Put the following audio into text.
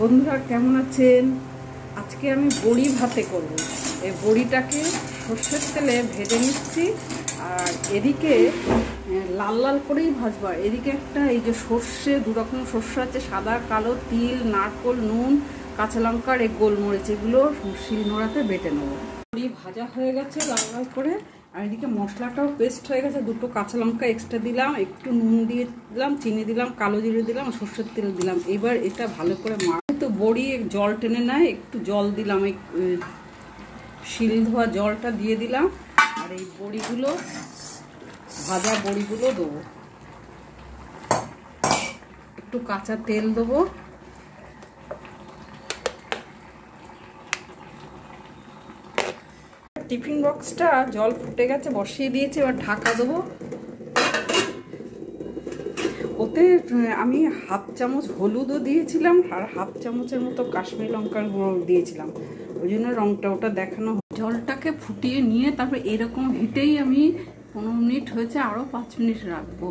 বন্ধুরা কেমন আছেন? আজকে আমি বড়ি ভাতে করব। এই বড়িটাকে সর্ষের তেলে ভেজে নিচ্ছি, আর এদিকে লাল লাল করেই ভাজবো। এদিকে একটা এই যে সর্ষে, দু রকম সর্ষে আছে, সাদা কালো, তিল, নারকোল, নুন, কাঁচা লঙ্কার এই গোলমরিচ, এগুলো শিলনোড়াতে বেটে নেবো। বড়ি ভাজা হয়ে গেছে লাল লাল করে, আর এদিকে মশলাটাও পেস্ট হয়ে গেছে। দুটো কাঁচা লঙ্কা এক্সট্রা দিলাম, একটু নুন দিয়ে দিলাম, চিনি দিলাম, কালো জিরে দিলাম, সর্ষের তেল দিলাম। এবার এটা ভালো করে তো বড়ি জল টেনে নেয়, একটু জল দিলাম, এই শিল ধোয়া জলটা দিয়ে দিলাম। আর এই বড়িগুলো, ভাজা বড়িগুলো দেবো, একটু কাঁচা তেল দেবো। টিফিন বক্সটা জল ফুটে গেছে, বসিয়ে দিয়েছি, এবার ঢাকা দেবো। ওতে আমি হাফ চামচ হলুদও দিয়েছিলাম, আর হাফ চামচের মতো কাশ্মীরি লঙ্কার গুঁড়ো দিয়েছিলাম, ওই জন্য রঙটা ওটা দেখানো। জলটাকে ফুটিয়ে নিয়ে তারপর এরকম হিটেই আমি 15 মিনিট হয়েছে, আরও 5 মিনিট রাখবো।